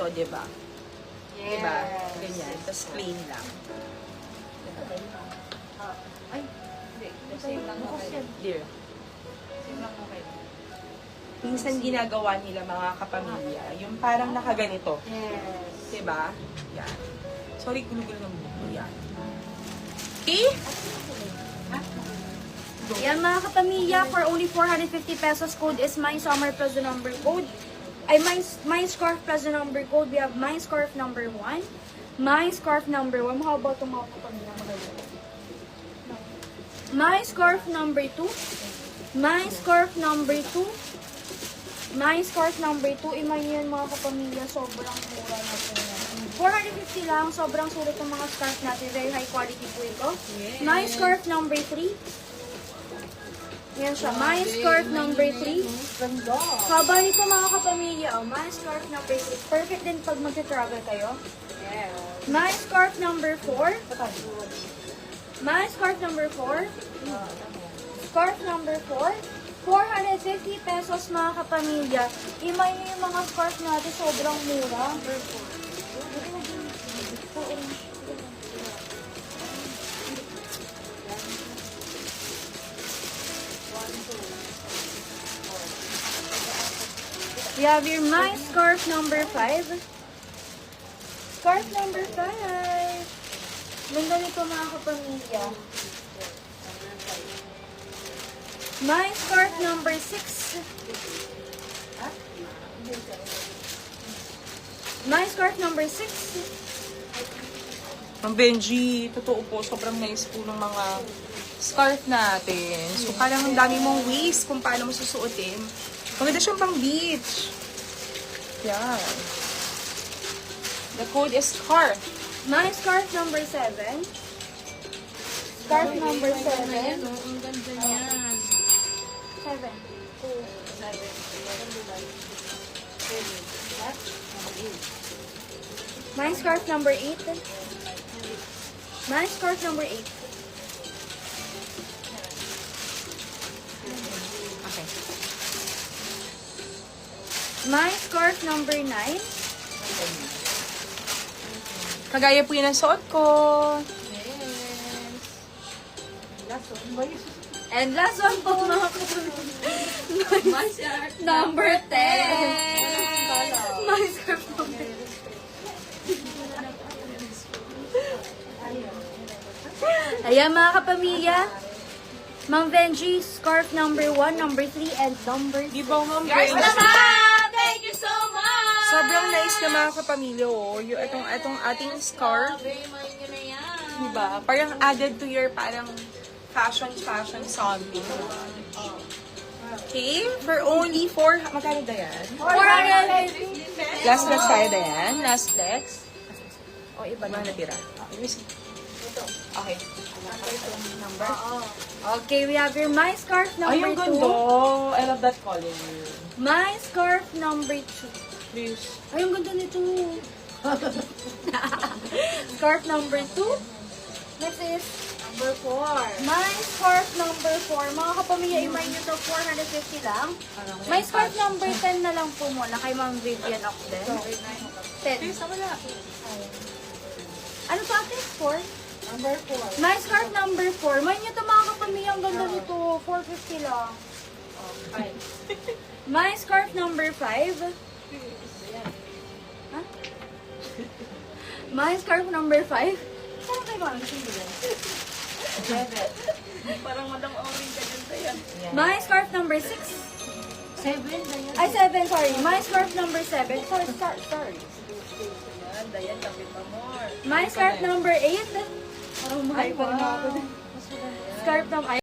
ganito, di ba? Yes. Diba? Ganyan. Tapos plain lang. Ay, hindi. Same lang okay. Dear. Same lang okay. Minsan ginagawa nila mga kapamilya, yung parang nakaganito. Yes. Diba? Yan. Sorry, gulo-gulo ng buko. Yan. Okay? Yan mga kapamilya, for only 450 pesos, code is my summer plus the number code. Ay, my scarf plus the number code. We have my scarf number 1. My scarf number 1. How about itong mga kapamilya? My scarf number 2. My scarf number 2. My scarf number 2. Imay nyo yan mga kapamilya. Sobrang mura na po yan. 450 lang. Sobrang sulit ng mga scarf natin. Very high quality po ito. My scarf number 3. Yan siya. My scarf number 3. Haba nito mga kapamilya. Oh, my scarf number 3. Perfect din pag mag-travel kayo. Yes. My scarf number 4. My scarf number 4. Scarf number 4. 450 pesos mga kapamilya. Imay nyo yung mga scarf natin. Sobrang mura. We have your my scarf number 5. Scarf number 5. Ganda nito mga kapamilya. My scarf number 6. My scarf number 6. Ang Benji, totoo po, sobrang nice po ng mga scarf natin. So, parang ang dami mong ways kung paano mo susuotin. Maganda siyang pang beach. Yan. The code is scarf. My scarf number 7. Scarf number 7. Ang ganda niyan. 7. My scarf number 8. My scarf number 8. Okay. My scarf number 9. Kagaya po yun ang suot ko. Yes. And last one po mga kapatid. My scarf Number 10. My scarf number 10. Ayan mga kapamilya. Mang Benji, scarf number 1, number 3, and number 6. Di ba, Ma'am Guys, Benji? naman! Thank you so much! Sobrang nice na mga kapamilya, oh. Yung itong ating scarf. Sabi, main nyo na yan. Diba? Parang added to your parang fashion something. Okay? For only 4... Magkano ba yan? 450. Last flex tayo ba yan? Last flex? O, iba na natira. Okay. Okay, we have your my scarf Ay, number yung ganda. 2. I love that color. My scarf number 2. Please. Ay, ang ganda nito. Scarf number 2. Next is Number 4. my scarf number 4. Mga kapamilya, imay nyo to 450 lang. My scarf number 10 na lang po muna kay Ma'am Vivian Ocden. 10. Please, wala. Ano pa ate? 4? Number 4. My scarf number 4. May nyo to mga kapamilya, ang ganda nito. 450 lang. Okay. My scarf number 5. Ha? My scarf number 5. Saan kayo mga nagsimbilan? 7. Parang madang orange ka dyan sa'yo. My scarf number 6. 7 na yan. Ay, 7, sorry. My scarf number 7. Sorry. Yan, Dayan, lapit pa more. My scarf number 8. Parang mahal pa rin ako. Scarf number